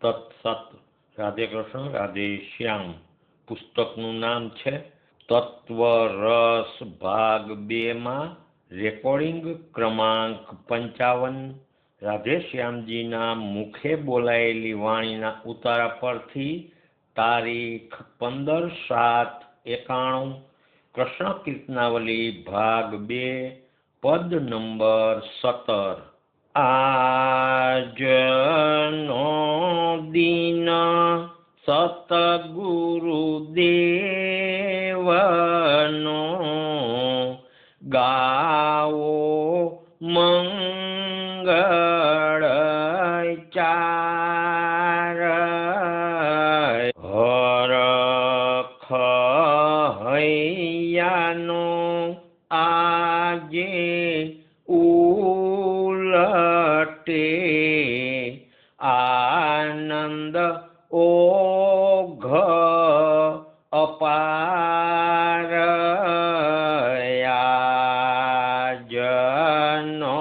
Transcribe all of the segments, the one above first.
તત્સત. રાધે કૃષ્ણ, રાધે શ્યામ. પુસ્તકનું નામ છે તત્વ રસ ભાગ 2માં રેકોર્ડિંગ ક્રમાંક 55. રાધે શ્યામજીના મુખે બોલાયેલી વાણીના ઉતારા પરથી તારીખ 15/7/91. કૃષ્ણ કીર્તનાવલી ભાગ 2 પદ નંબર 17. આજનો દિન સતગુરુદેવનો ગાવો મંગળ ચાર. હરખ હૈયાનો આજે ઉલટે આનંદ ઓઘ અપાર. આજનો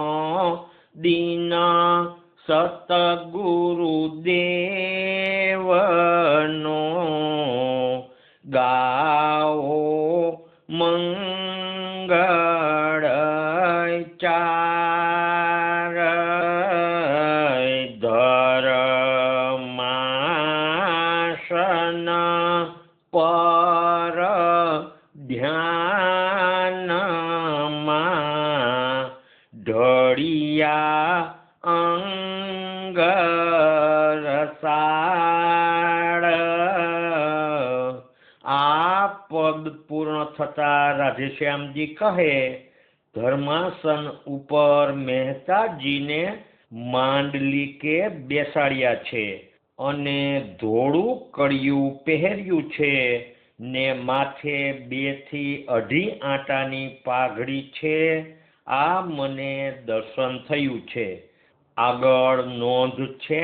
દિન સતગુરુદેવનો ગાવો મંગળ ચાર. ધર્માસન પર ધ્યાનમાં ઢળિયા અંગ રસાળ. આ પદ પૂર્ણ થતા રાધેશ્યામજી કહે, ધર્માસન ઉપર મહેતાજીને માંડલિકે બેસાડ્યા છે અને ધોળું કડિયું પહેર્યું છે ને માથે 2 થી 2.5 આંટાની પાઘડી છે. આ મને દર્શન થયું છે. આગળ નોંધ છે,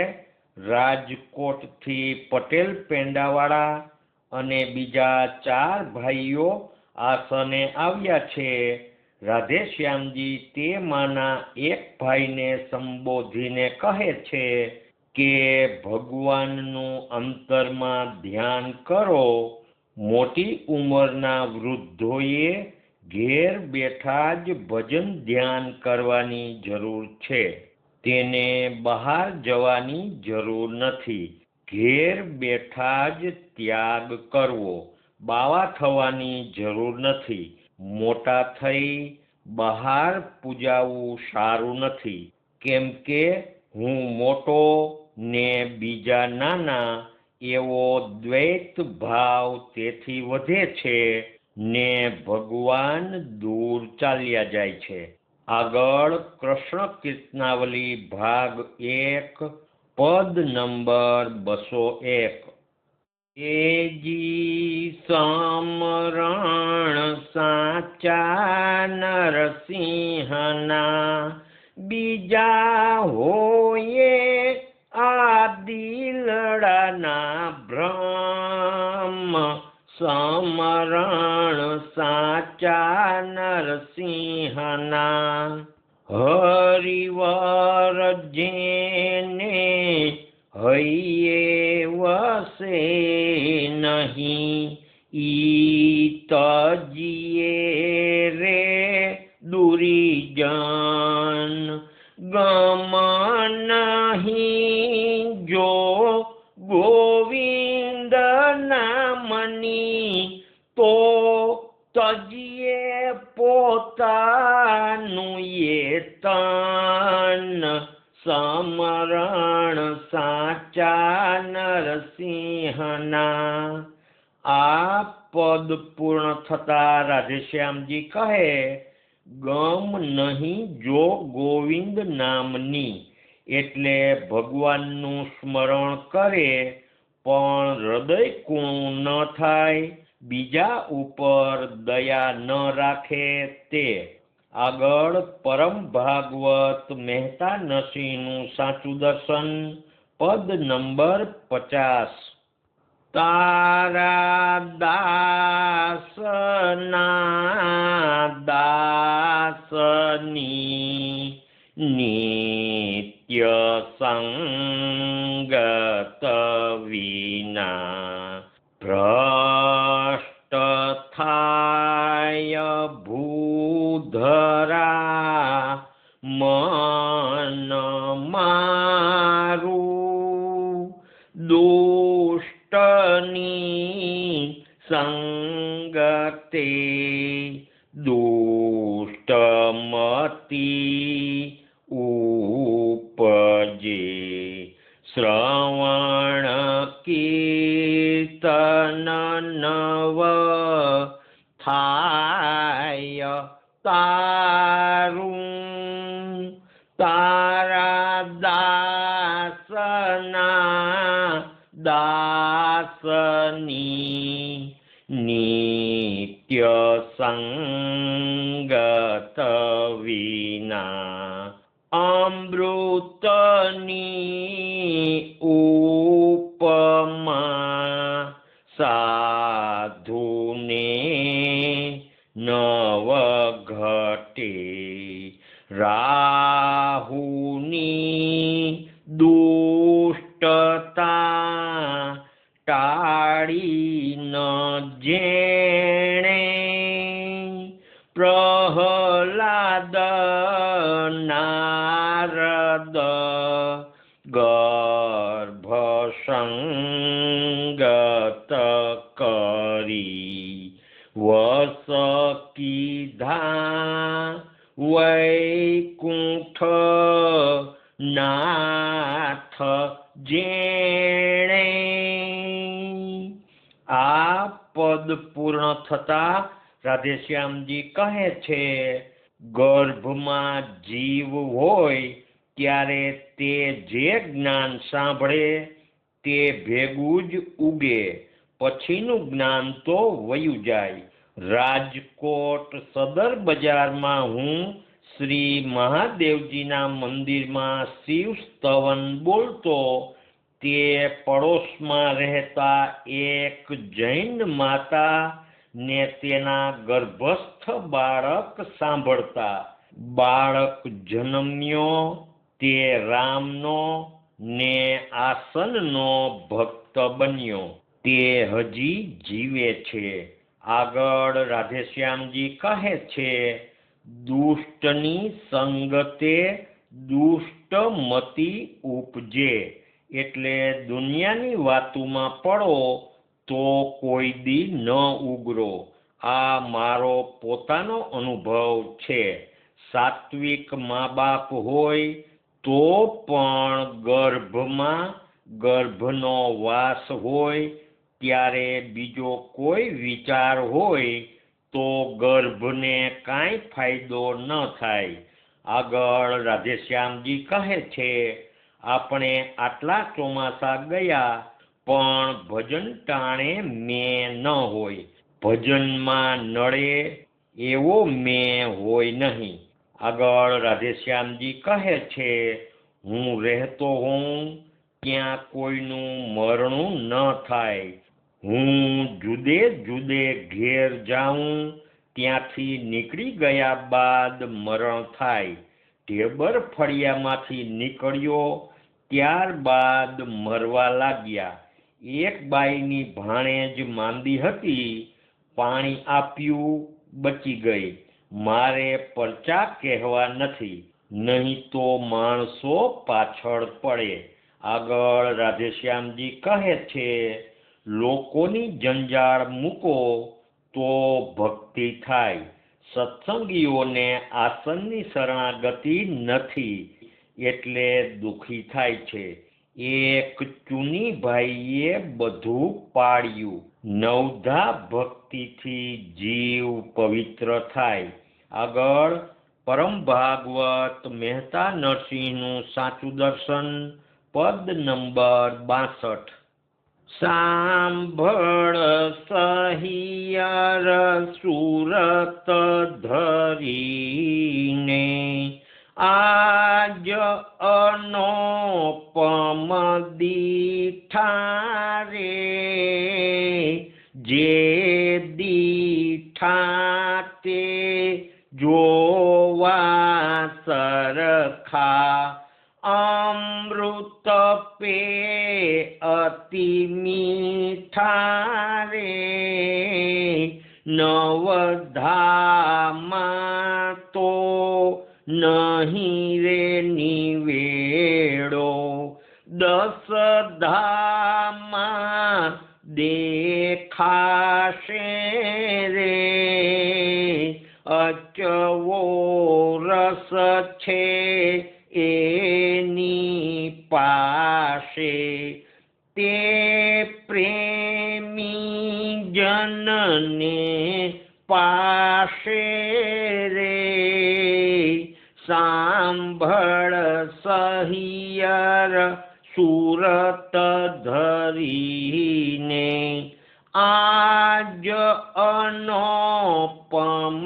રાજકોટથી પટેલ પેંડાવાળા અને બીજા 4 ભાઈઓ આસને આવ્યા છે. રાધેશ્યામજી તેમાંના એક ભાઈને સંબોધીને કહે છે કે ભગવાનનું અંતરમાં ધ્યાન કરો. મોટી ઉંમરના વૃદ્ધોએ ઘેર બેઠા જ ભજન ધ્યાન કરવાની જરૂર છે. તેને બહાર જવાની જરૂર નથી. ઘેર બેઠા જ ત્યાગ કરવો. બાવા થવાની જરૂર નથી. મોટા થઈ બહાર પૂજાવું સારું નથી. કેમ કે હું મોટો ને બીજા નાના એવો દ્વૈત ભાવ તેથી વધે છે ને ભગવાન દૂર ચાલ્યા જાય છે. આગળ કૃષ્ણ કીર્તનાવલી ભાગ 1 પદ નંબર 201. એજી સમરણ સાચા નરસિંહના બીજા હોયે આ દિલડાના ભ્રમ. સમરણ સાચા નરસિંહના હરિવર જેને હૈયે વસે નહીં. ઈ તજીએ રે દુરીજન ગમ નહીં જો ગોવિંદ નામની. તો તજીએ પોતાનું એ તન. સમરણ સાચા નરસિંહના. આ પદ પૂર્ણ થતા રાધેશ્યામજી કહે, ગમ નહીં જો ગોવિંદ નામની. એટલે ભગવાનનું સ્મરણ કરે પણ હૃદય કૂણું ન થાય, બીજા ઉપર દયા ન રાખે તે. આગળ પરમ ભાગવત મહેતા નરસિંહનું સાચું દર્શન પદ નંબર 50. તારા દાસના દાસ નિત્ય સંગત વિના ભ્રષ્ટ થાય ભૂધરા મન મારું દુષ્ટની સંગતે દુષ્ટમતી ઉપજે શ્રવણ કીર્તન નવ થાય તારું તારા દાસના દાસની નિત્ય સંગત વિના અમૃતની ઉપમા સાધુને નવ ઘટે રાહુની દુષ્ટતા ટાળી ન જેણે પ્રહલાદ નારદ ગર્ભ સંગત કરી વસ કીધા વૈકુંઠ નાથ જેણે આ પદ પૂર્ણ થતા રાધેશ્યામજી કહે છે ગર્ભમાં જીવ હોય ત્યારે તે જે જ્ઞાન સાંભળે તે ભેગું જ ઉગે પછીનું જ્ઞાન તો વયું જાય રાજકોટ સદર બજારમાં હું શ્રી મહાદેવજીના મંદિરમાં શિવ સ્તવન બોલતો તે પડોશમાં રહેતા એક જૈન માતા ને તેના ગર્ભસ્થ બાળક સાંભળતા બાળક જન્મ્યો તે રામનો ને આસનનો ભક્ત બન્યો તે હજી જીવે છે આગળ રાધેશ્યામજી કહે છે દુષ્ટની સંગતે દુષ્ટમતી ઉપજે એટલે દુનિયાની વાતોમાં પડો તો કોઈ દી ન ઉગરો આ મારો પોતાનો અનુભવ છે સાત્વિક મા બાપ હોય તો પણ ગર્ભમાં ગર્ભનો વાસ હોય ત્યારે બીજો કોઈ વિચાર હોય તો ગર્ભને કાંઈ ફાયદો ન થાય આગળ રાધેશ્યામજી કહે છે આપણે આટલા ચોમાસા ગયા પણ ભજન ટાણે મેં ન હોય ભજનમાં નડે એવો મેં હોય નહીં આગળ રાધેશ્યામજી કહે છે હું રહેતો હોઉં ત્યાં કોઈનું મરણું ન થાય હું જુદે જુદે ઘેર જાઉં ત્યાંથી નીકળી ગયા બાદ મરણ થાય ઢેબર ફળિયામાંથી નીકળ્યો ત્યારબાદ મરવા લાગ્યા એક બાઈની ભાણેજ માંદી હતી પાણી આપ્યું બચી ગઈ મારે પરચા કહેવા નથી નહીં તો માણસો પાછળ પડે આગળ રાધેશ્યામજી કહે છે લોકોની જંજાળ મૂકો તો ભક્તિ થાય સત્સંગીઓને આસનની શરણાગતિ નથી એટલે દુઃખી થાય છે એક ચુનીભાઈએ બધું પાડ્યું નવધા ભક્તિથી જીવ પવિત્ર થાય આગળ પરમ ભાગવત મહેતા નરસિંહનું સાચું દર્શન પદ નંબર 62 સાંભળ સહિયર સુરત ધરીને આજ અનોપમ દીઠા રે જે દીઠા તે જોવા ધામાં તો નહીં રે નિવેડો, 10 ધામાં દેખાશે રે, અચવો રસ છે એની પાસે, તે પ્રેમી જનને પાસે રે, સાંભળ સહિયર સુરત ધરીને, આજ અનોપમ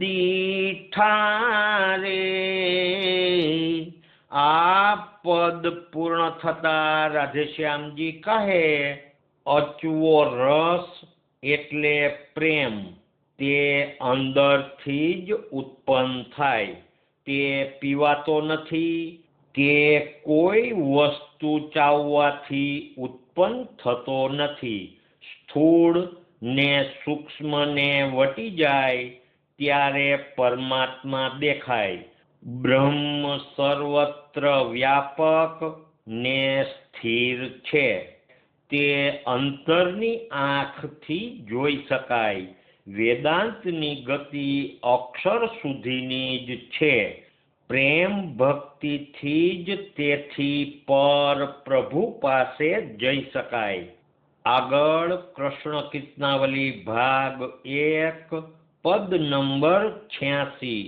દીઠા રે. આ પદ પૂર્ણ થતા રાધેશ્યામજી કહે, અચવો રસ એટલે પ્રેમ, તે અંદરથી જ ઉત્પન્ન થાય, તે પીવાતો નથી કે કોઈ વસ્તુ ચાવવાથી ઉત્પન્ન થતો નથી. સ્થૂળ ને સૂક્ષ્મને વટી જાય ત્યારે પરમાત્મા દેખાય. બ્રહ્મ સર્વત્ર વ્યાપક ને સ્થિર છે, તે અંતરની આંખથી જોઈ શકાય. વેદાંતની ગતિ અક્ષર સુધીની જ છે. પ્રેમ ભક્તિથી જ તેથી પર પ્રભુ પાસે જઈ શકાય. આગળ કૃષ્ણ કીર્તનાવલી ભાગ 1 પદ નંબર 86.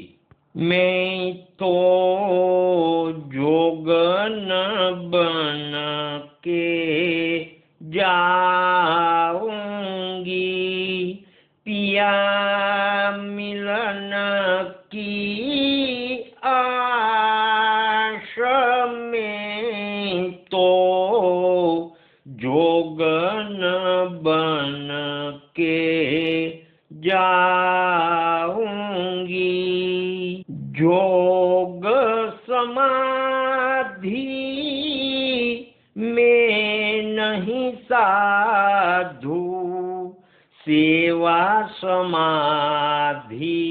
મેં તો જોગન બન કે जाऊंगी, पिया मिलन की आश में तो जोगन बन के जाऊंगी. जोग समाधि में नहीं साधु, सेवा समाधि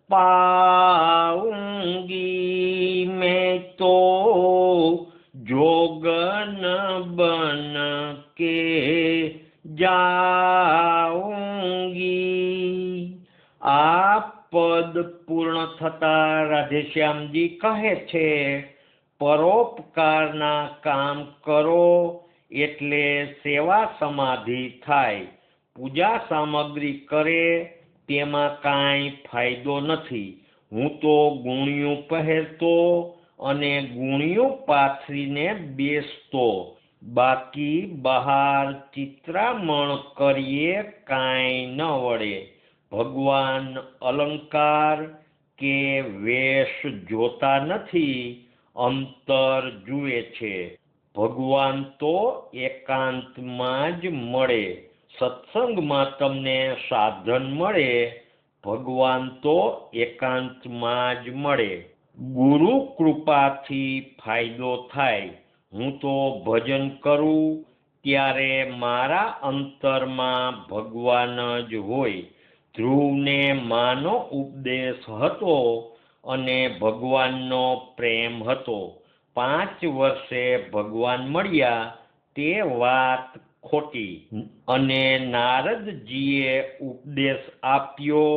पाऊंगी. मैं तो जोगन बन के जाऊंगी. આ પદ પૂર્ણ થતા રાધેશ્યામજી કહે છે, પરોપકારના કામ કરો એટલે સેવા સમાધિ થાય. પૂજા સામગ્રી કરે તેમાં કાંઈ ફાયદો નથી. હું તો ગુણિયું પહેરતો અને ગુણિયું પાથરીને બેસતો, બાકી બહાર ચિત્રામણ કરીએ કાંઈ ન વળે. ભગવાન અલંકાર કે વેશ જોતા નથી, અંતર જુએ છે. ભગવાન તો એકાંતમાં જ મળે. સત્સંગમાં તમને સાધન મળે, ભગવાન તો એકાંતમાં જ મળે. ગુરુ કૃપાથી ફાયદો થાય. હું તો ભજન કરું ત્યારે મારા અંતરમાં ભગવાન જ હોય. ધ્રુવને માનો ઉપદેશ હતો અને ભગવાનનો પ્રેમ હતો. 5 વર્ષે ભગવાન મળ્યા તે વાત ખોટી, અને નારદજીએ ઉપદેશ આપ્યો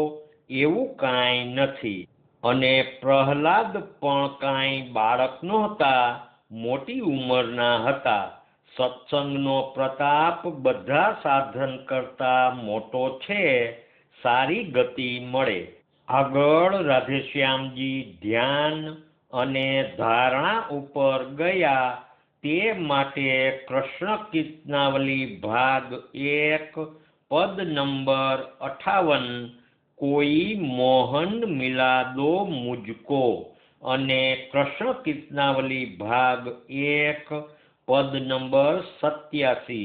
એવું કાંઈ નથી. અને પ્રહલાદ પણ કાંઈ બાળક નહોતા, મોટી ઉંમરના હતા. સત્સંગનો પ્રતાપ બધા સાધન કરતા મોટો છે, સારી ગતિ મળે. આગળ રાધેશ્યામજી ધ્યાન અને ધારણા ઉપર ગયા. તે માટે કૃષ્ણ કીર્તનાવલી ભાગ 1 પદ નંબર 58, કોઈ મોહન મિલા દો મુझको, અને કૃષ્ણ કીર્તનાવલી ભાગ 1 પદ નંબર 87,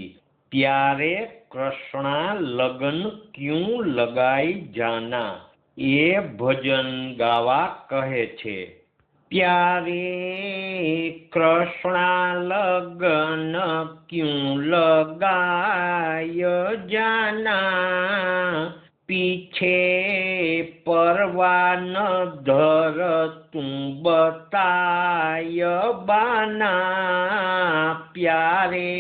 प्यारे कृष्णा लगन क्यों लगाई जाना, એ ભજન ગાવા કહે છે. प्यारे कृष्णा लगन क्यों लगाय जाना, पीछे परवान धर तू बताय बाना प्यारे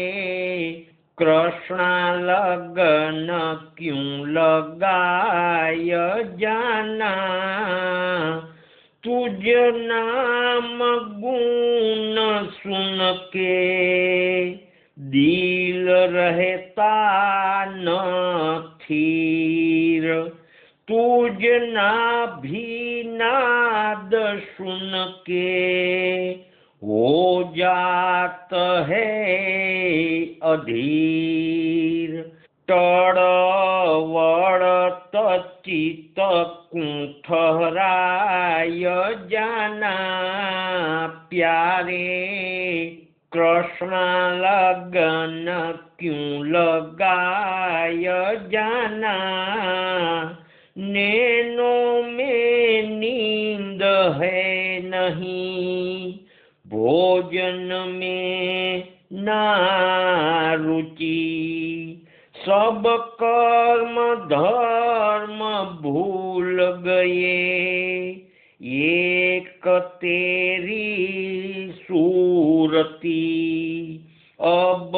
कृष्णा लगन क्यों लगाय जाना तुझ नाम गुण सुन के दिल रहता न थीर तुझ नाभि नाद सुन के हो जात है अधीर टड़वड़त चित कुंठराय जाना प्यारे कृष्णा लगन क्यों लगाय जाना नैनों में नींद है नहीं भोजन में ना रुचि सब कर्म धर्म भूल गए एक तेरी सूरती अब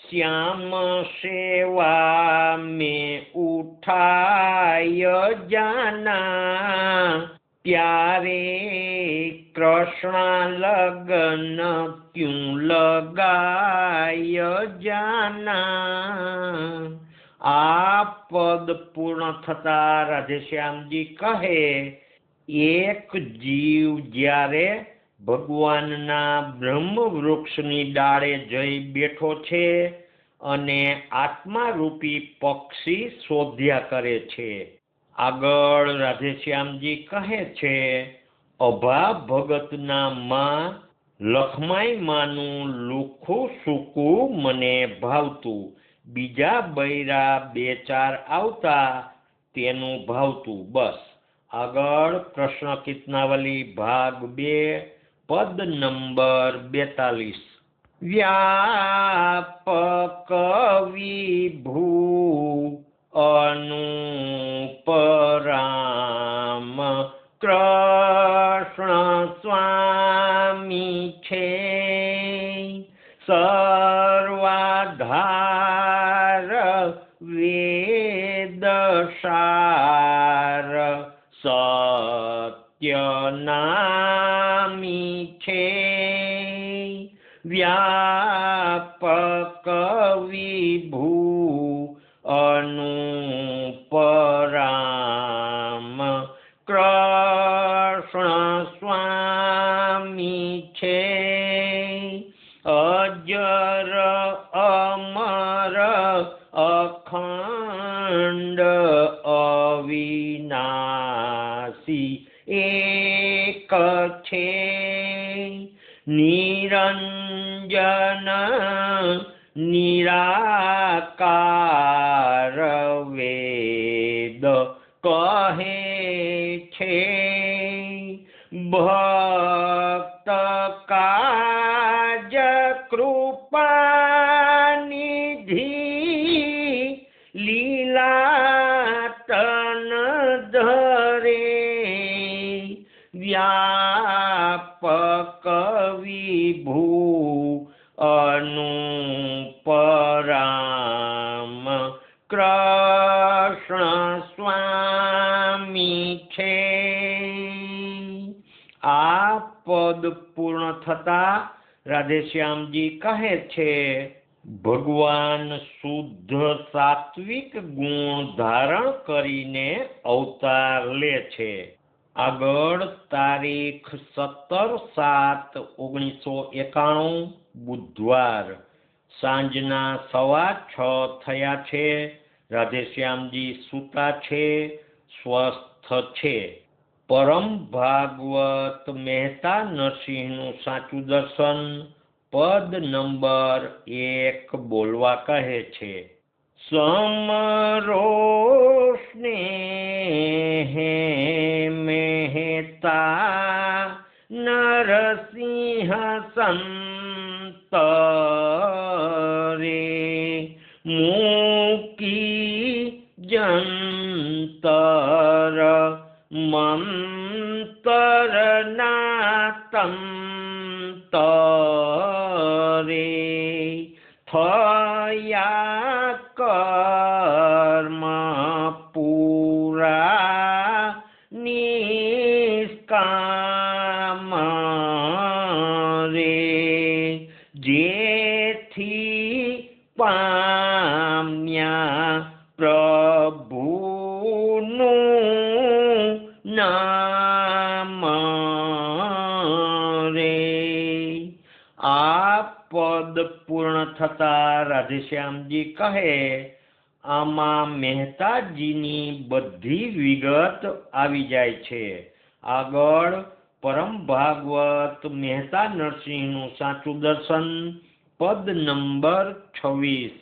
श्याम सेवा में उठाय जाना प्यारे कृष्णा लगन क्यों लगाय जाना। आ पद पूर्ण थता राधेश्यामजी कहे एक जीव ज्यारे भगवानना ब्रह्म वृक्षनी डाळे जई बेठो छे अने आत्मा रूपी पक्षी शोध्या करे छे। आगळ राधेश्यामजी कहे छे अभा भगतना मां लखमाई मानु लूखू सूकू मने भावतु बीजा बૈરા બે ચાર આવતા તેનું ભાવતું બસ। આગળ પ્રશ્ન કીર્તનાવલી ભાગ 2 પદ નંબર 42 વ્યાપક વિભુ અનુપરામ કૃષ્ણ સ્વામી છે સર્વાધાર વેદસાર સત્યનામી છે વ્યાપક વિભુ અનુપરામ કૃષ્ણ સ્વામી છે અજર અમર અખંડ અવિનાશી એક છે નિરંજન નિરાકાર વેદ કહે છે ભક્ત કાજ કૃપાનિધિ લીલાતન ધરે વ્યાપક વિભુ અનુપરામ કૃષ્ણ સ્વામી છે। આ પદ પૂર્ણ થતા રાધેશ્યામજી કહે છે ભગવાન શુદ્ધ સાત્વિક ગુણ ધારણ કરીને અવતાર લે છે। આગળ તારીખ 17/7/1991 બુધવાર સાંજના 6:15 થયા છે। રાધેશ્યામજી સૂતા છે, સ્વસ્થ છે। પરમ ભાગવત મહેતા નરસિંહનું સાચું દર્શન પદ નંબર 1 બોલવા કહે છે સમરો સ્નેહ મહેતા નરસિંહ સંત રે મૂકી જન મંતરના તંતરે થયા કર્મ પૂરા નિષ્કામ રે જેથી પામ્યા પ્રભુનું નામ રે। આ પદ પૂર્ણ થતા રાધેશ્યામજી કહે, આમાં મહેતાજીની બધી વિગત આવી જાય છે। આગળ પરમ ભાગવત મહેતા નરસિંહનું સાચું દર્શન, પદ નંબર 26।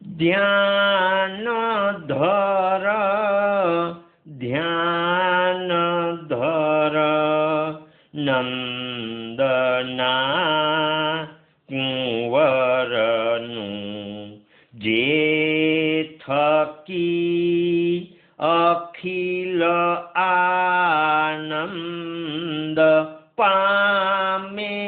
ધ્યાન ધર નંદના કુંવરનું જે થકી અખિલ આનંદ પામે।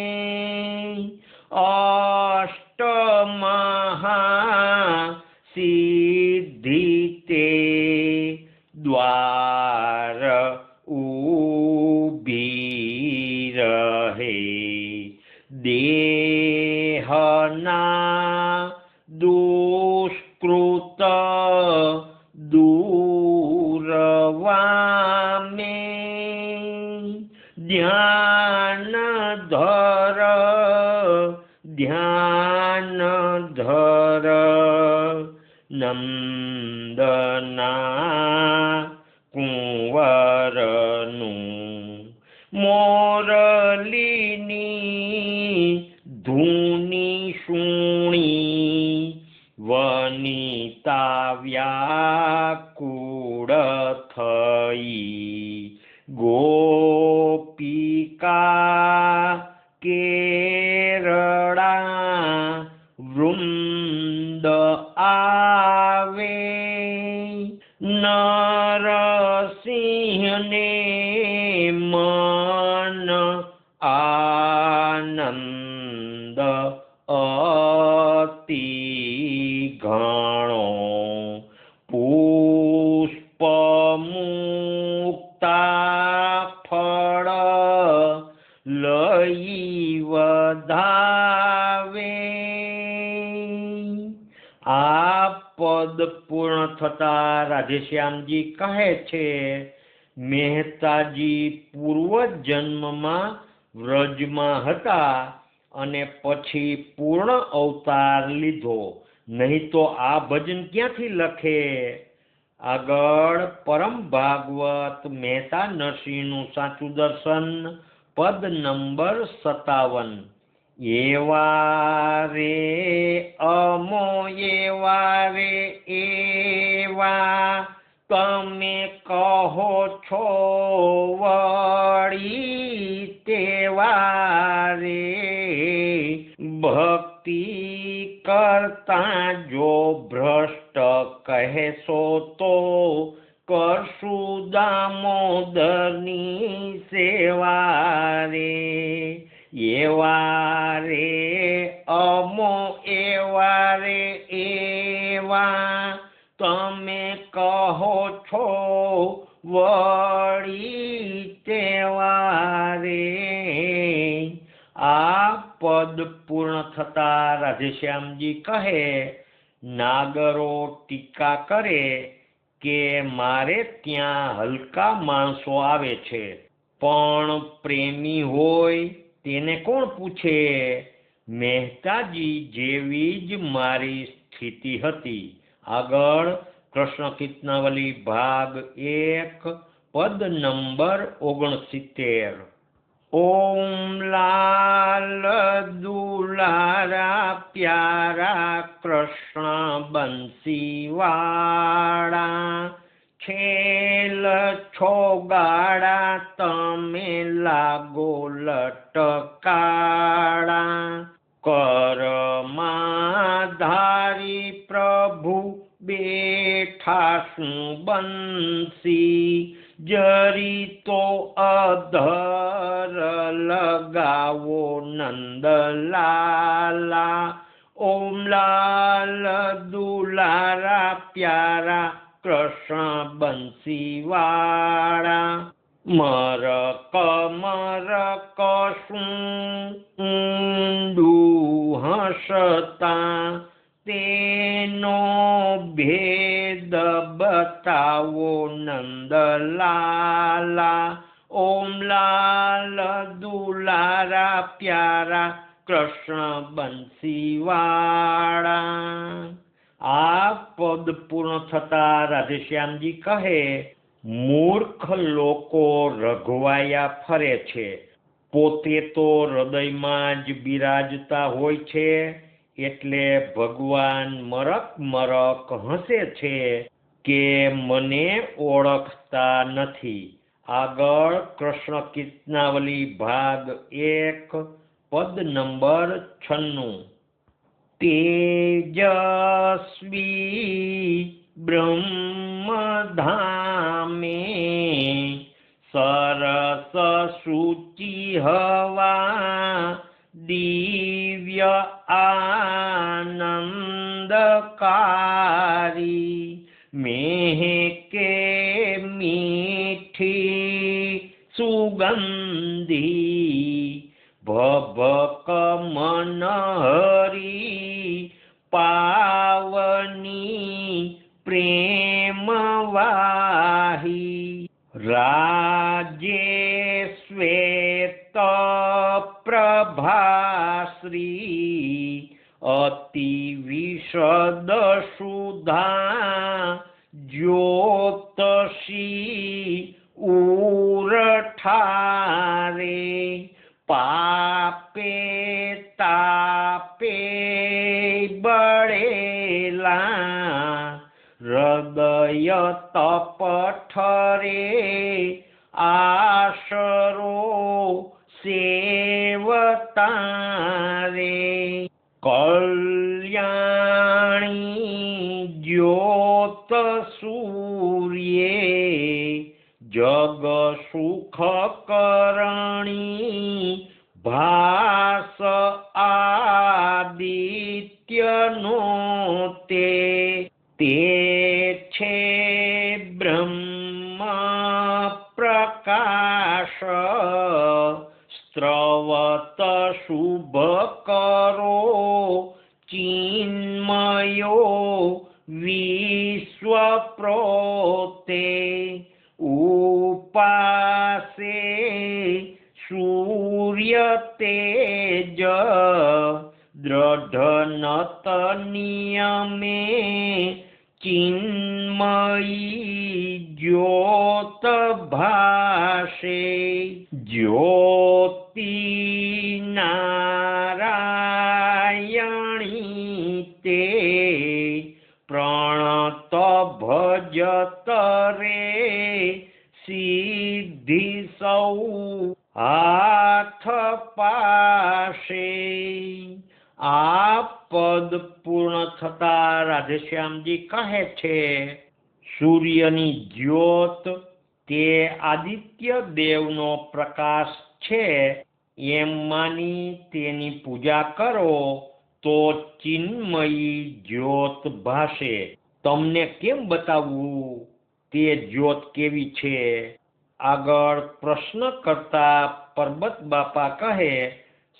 અષ્ટમહાસિદ્ધિ તે દ્વાર ઊભી રહે। દેહના દુષ્કૃત દૂરવામે। ધ્યાન ધર નંદના કુંવરનું મોરલીની ધૂની સુણી વનિતા વ્યાકુળ થઈ। ગોપિકા કેરળા વૃંદ આવે। નરસિંહને મન આનંદ અતિ ઘણો। પુષ્પ મુક્તા ફળ લઈ વધાવે। આ પદ પૂર્ણ થતા રાધેશ્યામજી કહે છે, મહેતાજી પૂર્વ જન્મમાં વ્રજમાં હતા અને પછી પૂર્ણ અવતાર લીધો, નહીં તો આ ભજન ક્યાંથી લખે। આગળ પરમ ભાગવત મહેતા નરસિંહનું સાચું દર્શન, પદ નંબર 57। એવા રે અમો એવા રે એવા તમે કહો છો વળી તેવા રે। ભક્તિ કરતા જો ભ્રષ્ટ કહેશો તો કરશું દામોદરની સેવા રે। એવા રે અમો એવા રે એવા તમે કહો છો વળી તેવા રે। આ પદ પૂર્ણ થતા રાધેશ્યામજી કહે, નાગરો ટીકા કરે કે મારે ત્યાં હલકા માણસો આવે છે, પણ પ્રેમી હોય તેને કોણ પૂછે। મહેતાજી જેવી જ મારી સ્થિતિ હતી। આગળ કૃષ્ણ કીર્તનાવલી ભાગ 1, પદ નંબર 69। ઓમ લાલ દુલારા પ્યારા કૃષ્ણ બંસીવાળા, છેલ છોગાડા તમે લાગો લટકાળા। કરમાધારી પ્રભુ બેઠા શું બંસી, જરી તો અધર લગાવો નંદલાલા ઓમ લાલ દુલારા પ્યારા કૃષ્ણ બંસીવાળા મરક મરક શું ઊંડું હસતા તેનો ભેદ બતાવો નંદલાલા ઓમ લાલ દુલારા પ્યારા કૃષ્ણ બંસીવાળા। આ પદ પૂર્ણ થતા રાધેશ્યામજી કહે, મૂર્ખ લોકો રઘવાયા ફરે છે, પોતે તો હૃદયમાં જ બિરાજતા હોય છે, એટલે ભગવાન મરક મરક હસે છે કે મને ઓળખતા નથી। આગળ કૃષ્ણ કીર્તનાવલી ભાગ 1 પદ નંબર 96। તેજસ્વી બ્રહ્મધામે સરસ શુચિ હવા દિવ્ય આનંદકારી મેહકે મીઠી સુગંધી ભભક મનહરી પાવની પ્રેમવાહી રાજે શ્વેત પ્રભાશ્રી અતિ વિશદ સુધા જ્યોતષી ઉરઠારે પાપે તાપે બળેલા હૃદય તપઠરે આશરો સેવતારે કલ્યાણી જ્યોત સૂર્યે જગ સુખ કરણી ભાસ આદિત્યનો તે છે બ્રહ્મ પ્રકાશ સ્ત્રવત શુભ કરો ચિન્મયો વિશ્વ પ્રોતે ઉપાસે સૂર્ય તેજ દ્રઢ નત નિયમે ચિન્મયી જ્યોત ભાષે જ્યોતિ નારાયણી તે પ્રણત ભજત રે સિદ્ધિ સૌ હાથ પાસે। આ પદ પૂર્ણ થતા રાધેશ્યામજી કહે છે, સૂર્યની જ્યોત તે આદિત્ય દેવનો પ્રકાશ છે એમ માની તેની પૂજા કરો તો ચિન્મયી જ્યોત ભાસે। તમને કેમ બતાવવું તે જ્યોત કેવી છે? આગળ પ્રશ્ન કરતા પરબત બાપા કહે,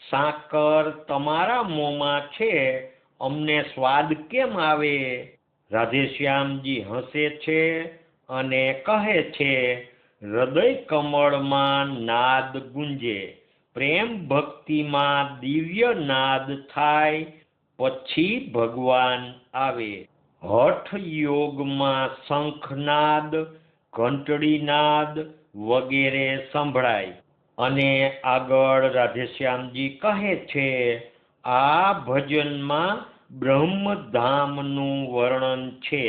સાકર તમારા મોંમાં છે, અમને સ્વાદ કેમ આવે? રાધેશ્યામજી હસે છે અને કહે છે, હૃદય કમળમાં નાદ ગુંજે, પ્રેમ ભક્તિમાં દિવ્ય નાદ થાય, પછી ભગવાન આવે। હઠ યોગમાં શંખનાદ ઘંટડીનાદ વગેરે સંભળાય। અને આગળ રાધેશ્યામજી કહે છે, આ ભજનમાં બ્રહ્મધામનું વર્ણન છે।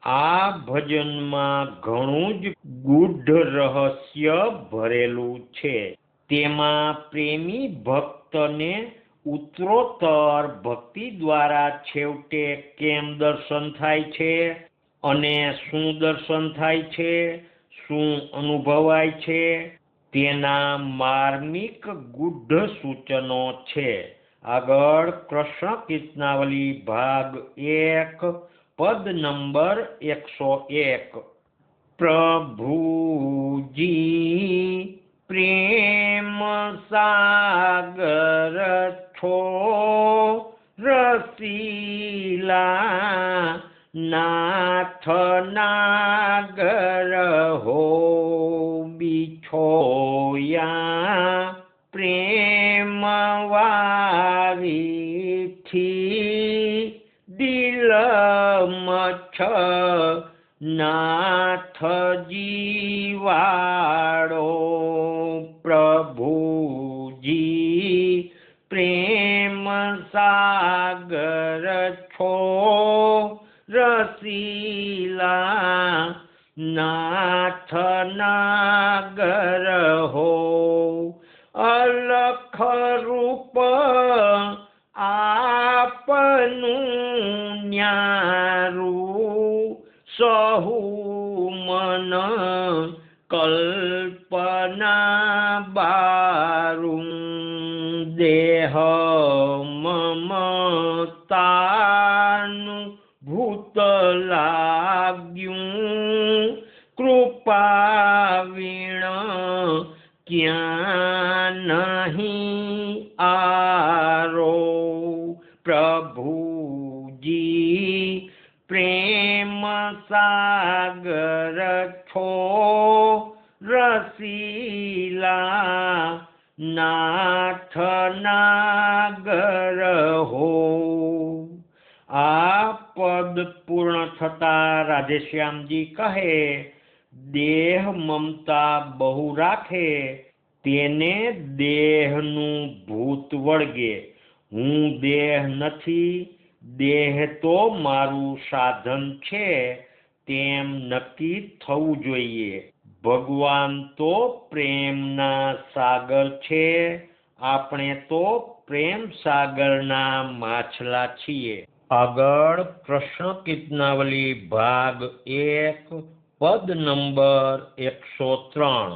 આ ભજનમાં ઘણું જ ગૂઢ રહસ્ય ભરેલું છે। તેમાં પ્રેમી ભક્તને ઉત્તરોત્તર ભક્તિ દ્વારા છેવટે કેમ દર્શન થાય છે અને શું દર્શન થાય છે, શું અનુભવાય છે તેના માર્મિક ગૂઢ સૂચનો છે. આગળ કૃષ્ણ કીર્તનાવલી ભાગ 1 પદ નંબર 101. પ્રભુજી પ્રેમ સાગર છો રસીલા નાથ નાગર હો બિછોયા પ્રેમ વારીથી દિલ મચ્છ નાથ જીવાડો. પ્રભુજી પ્રેમ સાગર છો રસીલા નાથ નાગર હો. અલખ રૂપ આપનું ન્યારું સહુ મન કલ્પના બારું. દેહ મમતાનું ભૂત લાગ્યું કૃપા વીણ ક્યાં નહીં આરો. પ્રભુજી પ્રેમ સાગર છો રસીલા નાથ નાગર હો. આ પદ પૂર્ણ થતા રાધેશ્યામજી કહે, દેહ મમતા બહુ રાખે તેને દેહનું ભૂત વળગે. હું દેહ નથી, દેહ તો મારું સાધન છે તેમ નક્કી થવું જોઈએ. ભગવાન તો પ્રેમના સાગર છે, આપણે તો પ્રેમ સાગરના માછલા છીએ. આગળ કૃષ્ણ કીર્તનાવલી ભાગ 1 પદ નંબર 103.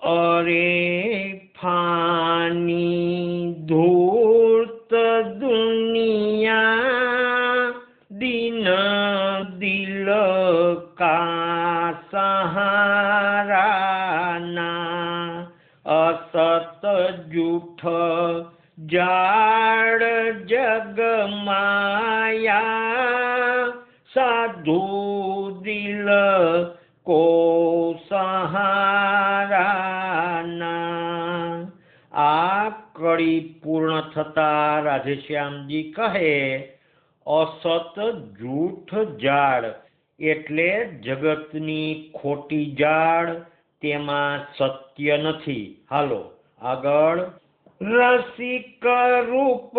અરે ફાની ધૂર્ત દુનિયા દિન દિલ કા સહારાના. અસત જૂઠ જાડ જગ માયા સાધુ દિલ કો સહારાના. આ કડી પૂર્ણ થતા રાધેશ્યામજી કહે, અસત જૂઠ જાડ એટલે જગતની ખોટી જાડ, તેમાં સત્ય નથી. હાલો આગળ. રસિક રૂપ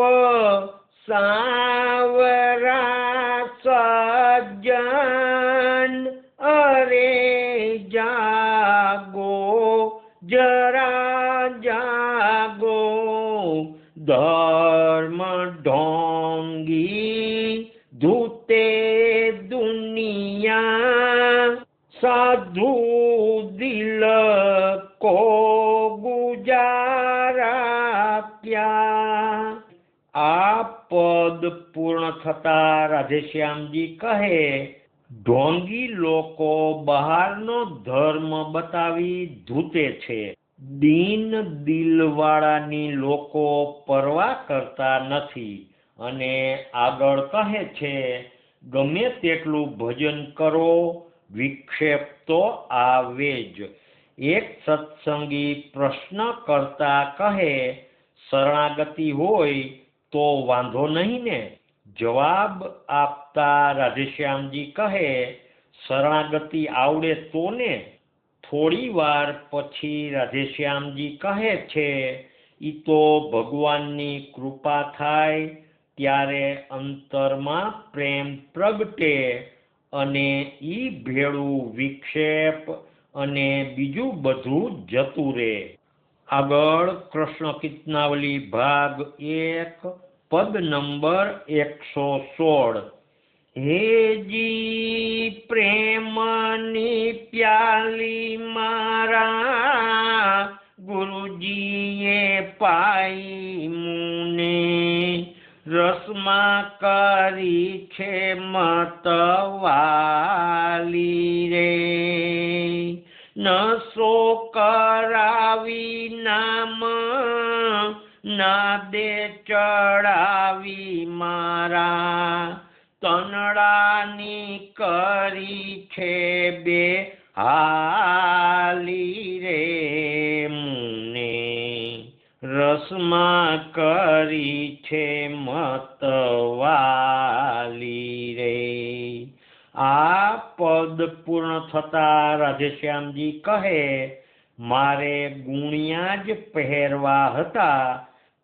સાવરા સજ્જન અરે જાગો જરા જાગો. ધર્મ ઢોંગી ધૂતે દુનિયા સાધુ દિલ કો ગુજારા ક્યા. આ પદ પૂર્ણ થતા રાધેશ્યામજી કહે, ઢોંગી લોકો બહારનો ધર્મ બતાવી ધૂતે છે, દીન દિલવાળાની લોકો પરવા કરતા નથી. અને આગળ કહે છે, ગમે તેટલું ભજન કરો વિક્ષેપ તો આવે જ. એક સત્સંગી પ્રશ્ન કરતા કહે, શરણાગતિ હોય તો વાંધો નહીં ને? જવાબ આપતા રાધેશ્યામજી કહે, શરણાગતિ આવડે તો ને? થોડી વાર પછી રાધેશ્યામજી કહે છે, ઈ તો ભગવાનની કૃપા થાય ત્યારે અંતરમાં પ્રેમ પ્રગટે અને ઈ ભેળું વિક્ષેપ અને બીજું બધું જતું રહે. આગળ કૃષ્ણ કીર્તનાવલી ભાગ 1 પદ નંબર 116. હેજી પ્રેમની પ્યાલી મારા ગુરુજીએ પાઈ મુને, રસમાં કરી છે મતવાલી રે, નસો કરાવી નામ નાદે ચડાવી મારા, તનડાની કરી છે બે હાલી રે મુને, રસમાં કરી છે મતવાલી રે। આ પદ પૂર્ણ થતા રાધેશ્યામજી કહે, મારે ગુણિયા જ પહેરવા હતા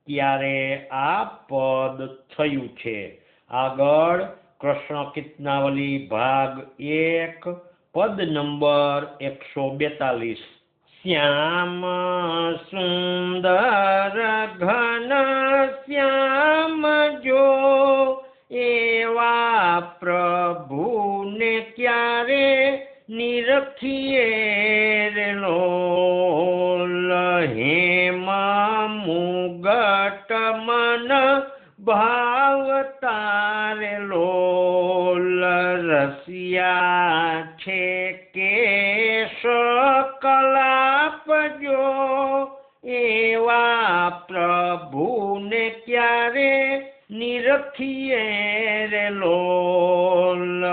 ત્યારે આ પદ થયું છે। આગળ કૃષ્ણ કીર્તનાવલી ભાગ 1 પદ નંબર 142। શ્યામ સુંદર ઘન શ્યામ જો, એવા પ્રભુને ક્યારે નિરખીએ રે લોલ, હેમા મુગટ મન ભાવતારે લોલ, રસિયા છે કેશ કલાપ જો, એવા પ્રભુને ક્યારે નિરખીએ રે લોલ,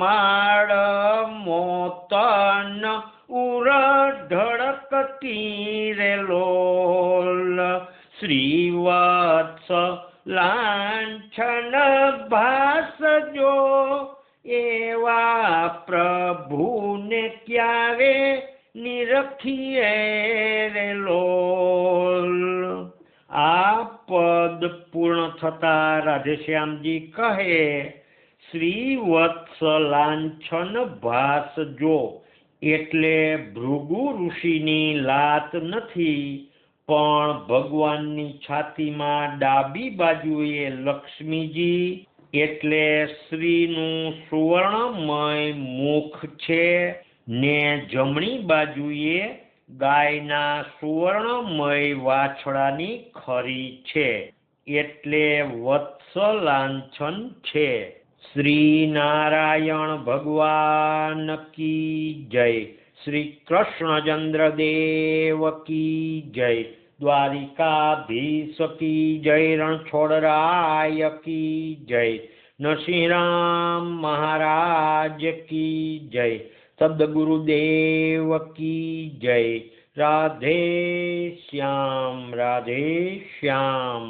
માળ મોતન ઉર ઢળકતી રે લોલ, શ્રીવત્સ લાંછન ભાસજો, એવા પ્રભુને ક્યારે નિરખીએ રે લોલ। આ પદ પૂર્ણ થતા રાધેશ્યામજી કહે, શ્રીવત્સ લાંછન ભાસજો એટલે ભૃગુ ઋષિની લાત નથી, પણ ભગવાનની છાતીમાં ડાબી બાજુએ લક્ષ્મીજી એટલે શ્રીનું સુવર્ણમય મુખ છે, ને જમણી બાજુએ ગાયના સુવર્ણમય વાછડાની ખરી છે, એટલે વત્સ લાંછન છે। શ્રી નારાયણ ભગવાન કી જય। શ્રી કૃષ્ણચંદ્ર દેવ કી જય। દ્વારિકાધીશ કી જય। રણછોડરાય કી જય। નરસિંહરામ મહારાજ કી જય। સદગુરુદેવ કી જય। રાધે શ્યામ, રાધે શ્યામ।